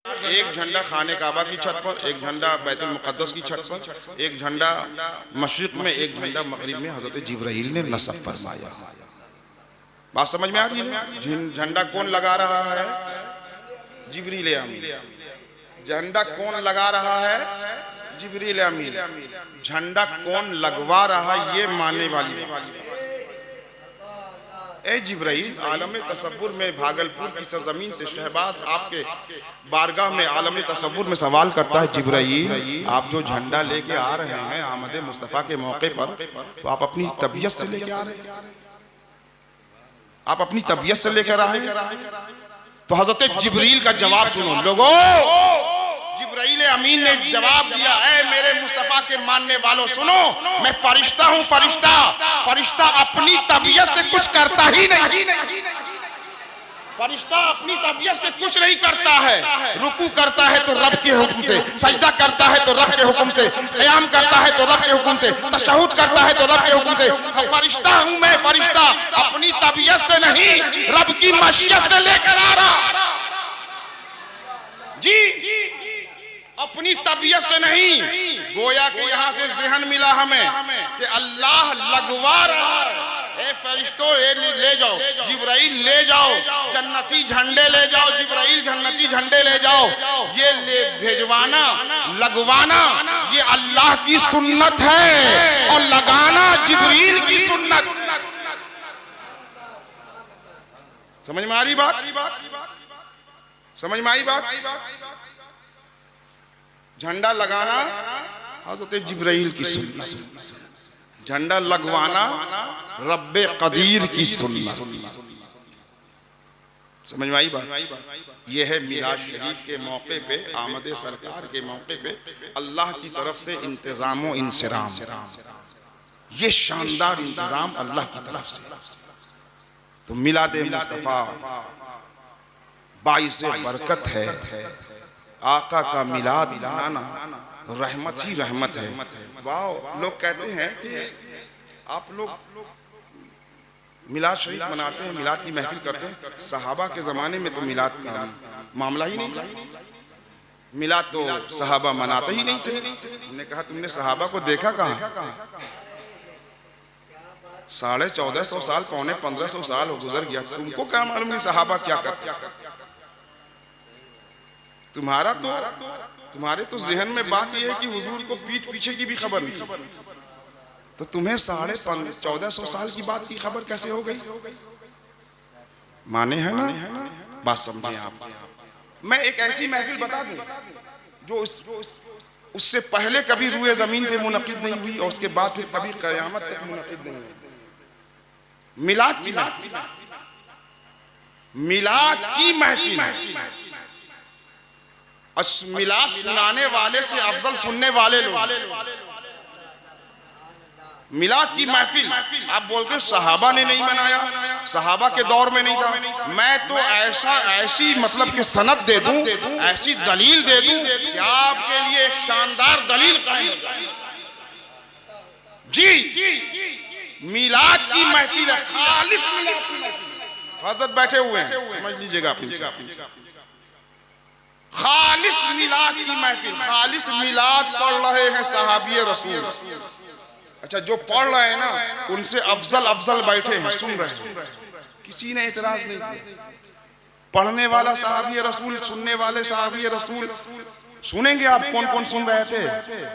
एक झंडा खाने काबा की छत पर, एक झंडा बैतुल मुक़द्दस की छत पर, एक झंडा मशरिक में, एक झंडा मगरिब में हजरत जिब्राइल ने नस्ब फरमाया। बात समझ में आ रही है? झंडा कौन लगा रहा है? जिब्रील अमीन। झंडा कौन लगा रहा है? जिब्रील अमीन। झंडा कौन लगवा रहा है? ये मानने वाली ए जिब्राइल आलम तसव्वुर में भागलपुर की सरजमीन से शहबाज आपके बारगाह में आलम तसव्वुर में सवाल करता है, जिब्राइल आप जो झंडा लेके आ रहे हैं आमद मुस्तफ़ा के मौके पर, तो आप अपनी तबीयत से लेके आ रहे हैं? आप अपनी तबीयत से लेकर आए हैं? तो हजरत जिब्रील का जवाब सुनो लोगों। जिब्राइल अमीन ने जवाब दिया, ऐ मेरे मुस्तफा के मानने वालों सुनो, मैं फरिश्ता हूँ। फरिश्ता अपनी तबीयत से कुछ करता ही नहीं। फरिश्ता अपनी तबीयत से कुछ नहीं करता है। रुकू करता है तो रब के हुक्म से, सजदा करता है तो रब के हुक्म से, क़याम करता है तो रब के हुक्म से, तशहुद करता है तो रब के हुक्म से। फरिश्ता हूँ मैं, फरिश्ता अपनी तबीयत से नहीं, रब की मशीयत से लेकर आ रहा जी, अपनी तबीयत से नहीं। गोया कि यहाँ से ज़हन मिला हमें कि अल्लाह लगवा रहा है। ए फरिश्तों ले जाओ, जिब्राइल ले जाओ, जन्नती झंडे ले जाओ, जिब्राइल जन्नती झंडे ले जाओ। ये ले भेजवाना, लगवाना ये अल्लाह की सुन्नत है और लगाना जिब्रील की सुन्नत। समझ में आ रही बात? समझ में आई बात? झंडा लगाना हज़रत जिब्राइल की सुन्नत, झंडा लगवाना रब्बे कदीर की सुन्नत। समझ में आई बात? यह है मिलाद शरीफ के मौके पे, आमद सरकार के मौके पे अल्लाह की तरफ से इंतजाम व इंसराम, ये शानदार इंतजाम अल्लाह की तरफ से। तो मिलाद मुस्तफ़ा बाइस बरकत है। आका का मिलाद मनाना रहमत ही रहमत है। वाह, लोग कहते हैं कि आप लोग मिलाद शरीफ मनाते हैं, मिलाद की महफिल करते हैं। सहाबा के ज़माने में तो मिलाद का मामला ही नहीं था। मिलाद तो सहाबा मनाते ही नहीं थे। हमने कहा तुमने सहाबा को देखा कहाँ? 1450 साल, पौने 1500 साल गुजर गया, तुमको क्या मालूम नहीं सहाबा क्या करते? तुम्हारे तो ज़हन में बात यह है कि हुजूर को पीठ पीछे की भी खबर नहीं, तो तुम्हें 1450 साल की बात की खबर कैसे हो गई? माने है ना? बात समझे आप? मैं एक ऐसी महफिल बता दूं जो उससे पहले कभी रूए जमीन पे मुनक़िद नहीं हुई और उसके बाद फिर कभी क़यामत तक मुनक़िद नहीं हुई। मिलाद की महफिल, मिलाद की महफिल। मिलाद सुनाने वाले से अफजल सुनने वाले लोग। मिलाद की महफिल आप बोलते सहाबा ने नहीं मनाया, सहाबा के दौर में नहीं था। मैं तो ऐसी मतलब कि सनद दे दूं, ऐसी दलील दे दूं कि आपके लिए एक शानदार दलील जी। मिलाद की महफिल है, खालिस मिलाद की महफिल। हज़रत बैठे हुए हैं, समझ लीजिएगा आप। खालिस मिलाद की महफिल, खालिस मिलाद पढ़ रहे हैं सहाबी रसूल। अच्छा, जो पढ़ रहे हैं ना उनसे अफजल बैठे हैं, सुन रहे हैं, किसी ने इतराज नहीं किया। पढ़ने वाला सहाबी रसूल, सुनने वाले सहाबी रसूल। सुनेंगे आप कौन कौन सुन रहे थे?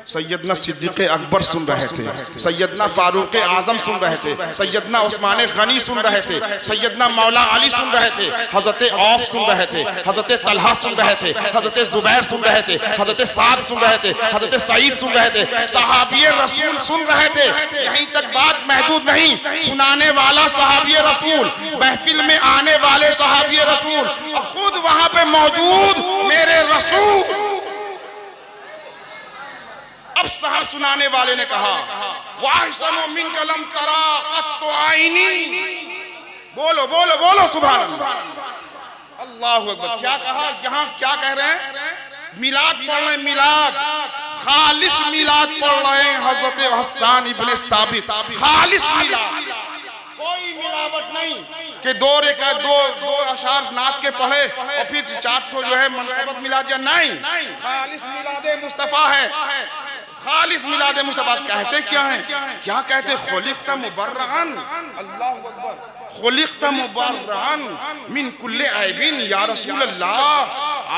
सैयदना सिद्दीक़ अकबर सुन रहे थे, सैयदना फारूक आज़म सुन रहे थे, सैयदना उस्मान गनी सुन रहे थे, सैयदना मौला अली सुन रहे थे, हज़रत औफ सुन रहे थे, हज़रत तलहा सुन रहे थे, हज़रत ज़ुबैर सुन रहे थे, हज़रत साद सुन रहे थे, हज़रत सईद सुन रहे थे, सहाबी रसूल सुन रहे थे। यहीं तक बात महदूद नहीं, सुनाने वाला सहाबी रसूल, महफिल में आने वाले सहाबी रसूल और खुद वहां पे मौजूद मेरे रसूल। अब साहब सुनाने वाले ने कहा, वाहिसनो मिन कलम तरा कत्तो आईनी। बोलो बोलो बोलो सुभान अल्लाह, अल्लाहु अकबर। क्या कहा? यहाँ क्या कह रहे हैं? मिलाद पढ़ रहे हैं, मिलाद खालिस मिलाद पढ़ रहे हैं। हजरत हसन इब्ने साबित, खालिस मिलाद, कोई मिलावट नहीं। कि दो अशार नाच के पढ़े और फिर 4 ठो जो है मनक़बत मिला दिया, नहीं, खालिस मिलादे मुस्तफ़ा है। खालिस मिलादे मुस्तफ़ा कहते क्या है? क्या कहते? खुलिक़्ता मुबर्रअन, अल्लाहु अकबर, खुलिक़्ता मुबर्रअन मिन कुल्ले ऐबिन या रसूल अल्लाह,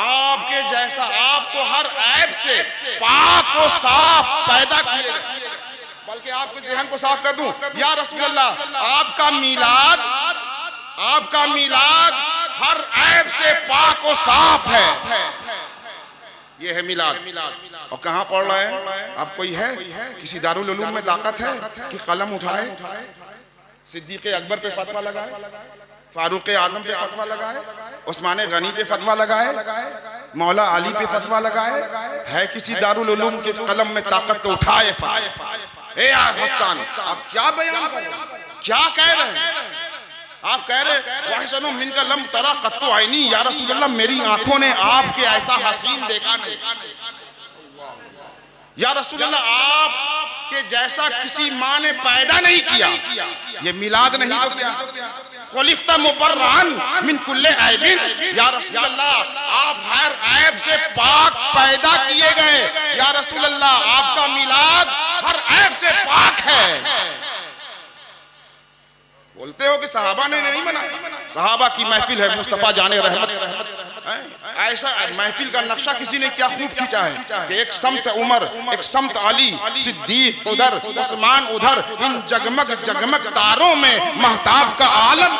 आपके जैसा, आप तो हर ऐब से पाक और साफ पैदा किए गए। बल्कि आपके ज़हन को साफ कर दूं, या रसूल अल्लाह, आपका मिलाद हर ऐब से पाक और साफ है। ये है मिलाद। और कहाँ पढ़ रहे हैं आप? कोई है किसी दारुल उलूम में ताकत है कि कलम उठाए, सिद्दीक़ अकबर पे फतवा लगाए, फारूक आजम पे फतवा लगाए, उस्मान गनी पे फतवा लगाए, मौला अली पे फतवा लगाए? है किसी दारुल उलूम के कलम में ताकत? तो उठाए। ए हसन, आप क्या बयान कर रहे हैं? क्या कह रहे हैं आप? कह रहे वाहिसनु मिनका लम तरा कत्तु आईनी, या रसूल अल्लाह, मेरी आंखों ने आपके ऐसा हसीन देखा नहीं। या रसूल अल्लाह, आपके जैसा किसी माँ ने पैदा नहीं किया। ये मिलाद नहीं तो क्या? खुलिक़्ता मुबर्रअन मिन कुल्ले ऐबिन, या रसूल अल्लाह, आप हर ऐब से पाक पैदा किए गए। या रसूल अल्लाह, आपका मिलाद हर ऐब से पाक है। बोलते हो कि सहाबा ने नहीं बनाया? सहाबा की महफिल है, मुस्तफ़ा जाने रहमत। ऐसा महफिल का नक्शा किसी ने क्या खूब खींचा है कि एक समत उमर, एक समत अली, सिद्दीक उधर, उस्मान उधर, इन जगमग जगमग तारों में महताब का आलम।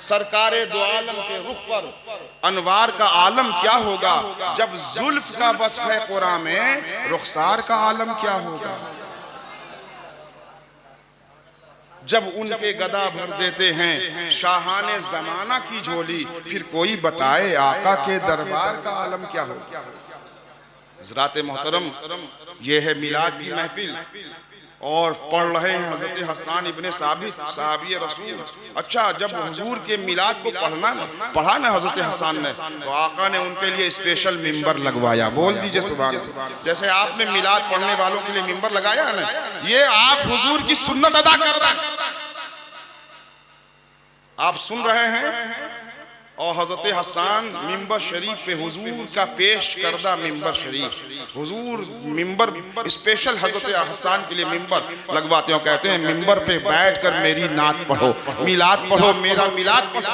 सरकारे दो आलम के रुख पर अनवार का आलम क्या होगा? जब जुल्फ का वस्फ है कुरान में, रुखसार का आलम क्या होगा? जब उनके गदा भर देते हैं शाहाने जमाना की झोली, फिर कोई बताए आका के दरबार का आलम क्या हो? हज़रात मोहतरम, ये है मिलाद की महफिल और पढ़ रहे हैं हज़रत हसन इब्ने साबित सहाबी रसूल। अच्छा, जब हुजूर के मिलाद को पढ़ा ना हज़रत हसन ने, तो आका ने उनके लिए स्पेशल मिंबर लगवाया। बोल दीजिए सुभान अल्लाह। जैसे आपने मिलाद पढ़ने वालों के लिए मिंबर लगाया है ना, ये आप हुजूर की सुन्नत अदा कर रहे हैं, आप सुन रहे हैं। और हज़रत हसन मिंबर शरीफ पे हुजूर का पेश करदा मिंबर शरीफ, हुजूर मिंबर स्पेशल हज़रत हसन के लिए मिंबर लगवाते हो। कहते हैं मिंबर पे बैठकर मेरी नात पढ़ो, मिलाद पढ़ो, मेरा मिलाद पढ़ो,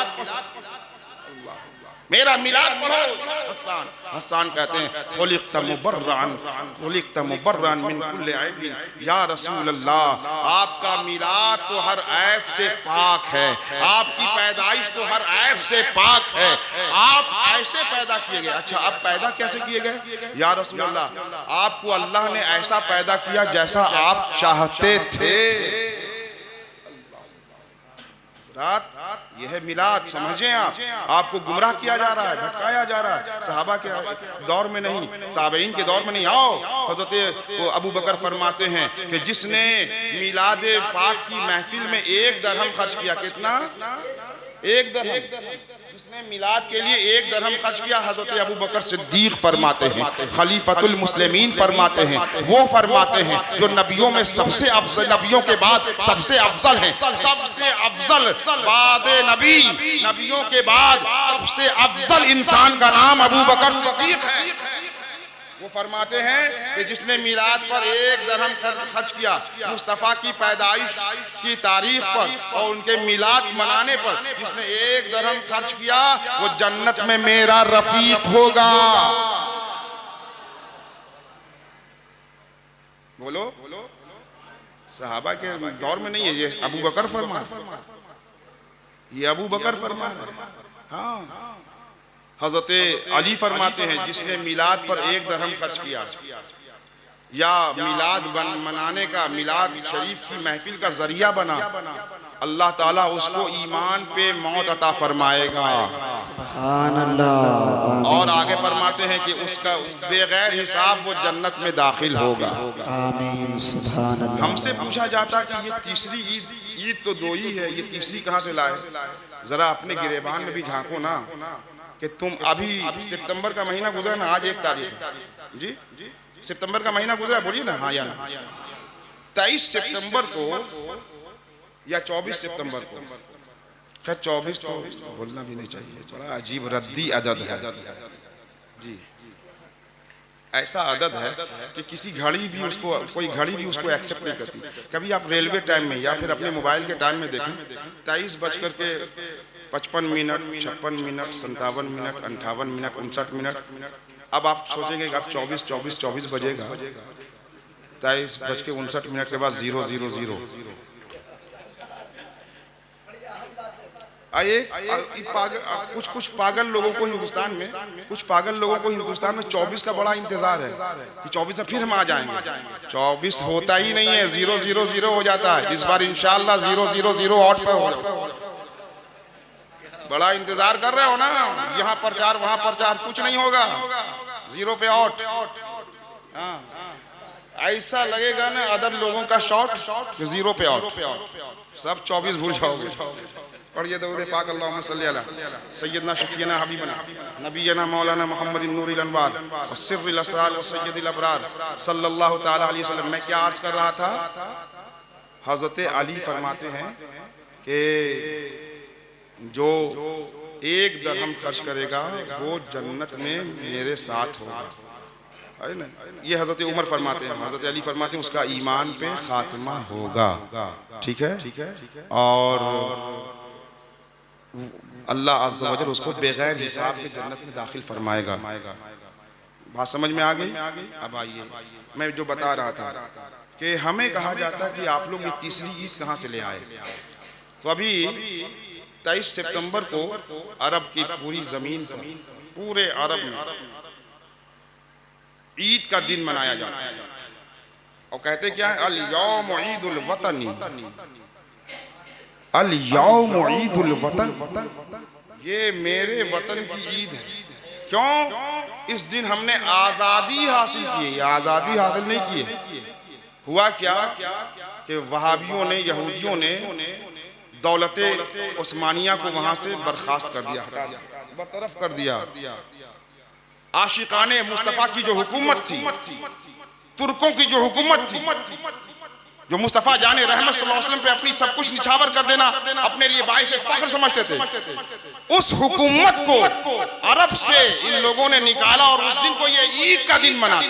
मेरा मिलाद पढ़ो। हसन कहते हैं खुलिक़्ता मुबर्रअन मिन कुल्ले ऐबिन, या रसूल अल्लाह, आपका मिलाद तो हर ऐब से पाक है, आपकी पैदाइश तो हर ऐब से पाक है, आप ऐसे पैदा किए गए। अच्छा, आप पैदा कैसे किए गए? या रसूल अल्लाह, आपको अल्लाह ने ऐसा पैदा किया जैसा आप चाहते थे। यह है मिलाद, समझें आप। आपको गुमराह किया जा रहा है, भटकाया जा रहा है। सहाबा के दौर में नहीं, ताबईन के दौर में नहीं। आओ, हज़रत अबू बकर फरमाते हैं कि जिसने मिलाद पाक की महफिल में 1 दरहम खर्च किया, कितना? 1 दरहम। जिसने मिलाद के लिए 1 दरहम खर्च किया, हज़रत अबू बकर सिद्दीक फरमाते हैं, खलीफतुल मुस्लिमीन फरमाते हैं, वो फरमाते हैं जो नबियों में सबसे अफजल, नबियों के बाद सबसे अफजल हैं, सबसे अफजल बाद नबी, नबियों के बाद सबसे अफजल इंसान का नाम अबू बकर सिद्दीक है। वो फरमाते हैं कि जिसने मिलाद पर 1 दरहम खर्च किया, मुस्तफ़ा की पैदाइश की तारीख पर और उनके मिलाद मनाने पर जिसने 1 दरहम खर्च किया, वो जन्नत में मेरा रफीक होगा। बोलो, सहाबा के दौर में नहीं है, ये अबू बकर फरमा, ये अबू बकर फरमा। हाँ, हज़रत अली फरमाते हैं जिसने मिलाद पर 1 दरहम खर्च किया या मिलाद मनाने का, मिलाद शरीफ की महफिल का जरिया बना, अल्लाह ताला उसको ईमान पे मौत अता फरमाएगा। सुभान अल्लाह। और आगे फरमाते हैं कि उसका बेगैर हिसाब वो जन्नत में दाखिल होगा। आमीन। सुभान अल्लाह। हमसे पूछा जाता कि ये तीसरी ईद तो 2 ही है, ये तीसरी कहाँ से लाए? जरा अपने गिरेबान में भी झांको ना कि तुम अभी सितंबर का महीना गुजरा ना, आज 1 तारीख है जी, सितंबर का महीना गुजरा, बोलिए ना हाँ या ना। 23 सितंबर को या 24 सितंबर को। खैर 24 तो बोलना भी नहीं चाहिए, बड़ा अजीब रद्दी अदद है जी। ऐसा अदद है कि किसी घड़ी भी उसको, कोई घड़ी भी उसको एक्सेप्ट नहीं करती। कभी आप रेलवे टाइम में या फिर अपने मोबाइल के टाइम में देखें, 23:55, 56 मिनट, 57 मिनट, 58 मिनट, 59 मिनट। अब आप सोचेंगे कि अब 24 बजेगा, 23:59 के बाद 000। कुछ पागल लोगों को हिंदुस्तान में, 24 का बड़ा इंतजार है कि 24 में फिर हम आ जाएंगे। 24 होता ही नहीं है, 000 हो जाता है। इस बार इंशाल्लाह 000 ऑट पे हो जाओ। बड़ा इंतजार कर रहे हो ना, यहाँ प्रचार वहाँ प्रचार, कुछ नहीं होगा, 0 पे ऑट। ऐसा लगेगा ना अदर लोगों का शॉट, 0 पे ऑट, सब 24 भूल जाओगे। पढ़िए दरूद पाक अल्लाहुम्मा सल्ली अला सय्यदना शफीना हबीबना नबीना मौलाना मुहम्मदिन नूरिल अनवार व सिर्रिल असरार व सय्यदिल अबरार सल्लल्लाहु तआला अलैहि वसल्लम। मैं क्या अर्ज कर रहा था, हजरत अली फरमाते हैं कि जो 1 दरहम खर्च करेगा वो जन्नत में मेरे साथ होगा, है ना। ये हजरत उमर फरमाते हैं, हजरत अली फरमाते हैं उसका ईमान पे खात्मा होगा, ठीक है। और अल्लाह अज़्ज़ा वजल उसको बेगैर हिसाब के जन्नत में दाखिल फरमाएगा। बात समझ में आ गई? अब आइए, मैं जो बता रहा था कि हमें कहा जाता है कि आप लोग ये तीसरी ईद कहाँ से ले आए। तो अभी 23 सितंबर को अरब की पूरी जमीन पर, पूरे अरब में ईद का दिन मनाया जाता है। और कहते क्या है, अल यौम ईदुल वतनी, अल यौम ईदुल वतन, ये मेरे वतन की ईद है। क्यों? इस दिन हमने आज़ादी हासिल की है। आज़ादी हासिल नहीं की है। हुआ क्या कि वहाबियों ने, यहूदियों ने दौलते उस्मानिया को वहां से बर्खास्त कर दिया, बरतरफ कर दिया। आशिकाने मुस्तफ़ा की जो हुकूमत थी, तुर्कों की जो हुकूमत थी, जो मुस्तफ़ा जाने रहमत सल्लल्लाहु अलैहि वसल्लम पे अपनी सब कुछ निछावर कर देना अपने लिए बाइस फख्र समझते थे, उस हुकूमत को अरब से इन लोगों ने निकाला और उस दिन को ये ईद का दिन मनाते।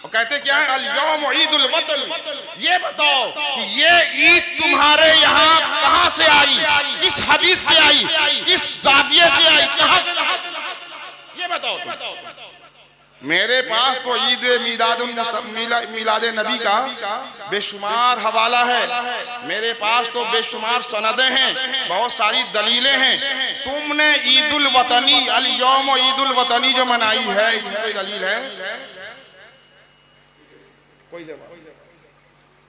और कहते क्या है, अल यौम ईदुल वतन। ये बताओ कि ये ईद तुम्हारे यहाँ कहाँ से आई, किस हदीस से आई, किस जाविये से आई, कहाँ से, ये बताओ तुम। मेरे पास तो ईद मिलाद नबी का बेशुमार हवाला है, मेरे पास तो बेशुमार सनदें हैं, बहुत सारी दलीलें हैं। तुमने ईदुल वतनी, अल यौम ईदुल वतनी जो मनाई है, इसकी कोई दलील है? कोई जवाब?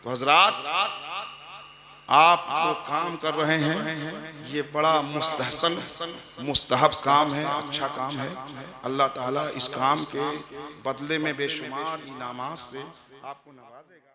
तो हजरात, आप जो काम कर रहे हैं ये बड़ा मुस्तहसन मुस्तहब काम है, अच्छा काम है। अल्लाह ताला इस काम के बदले में बेशुमार इनामात से आपको नवाजेगा।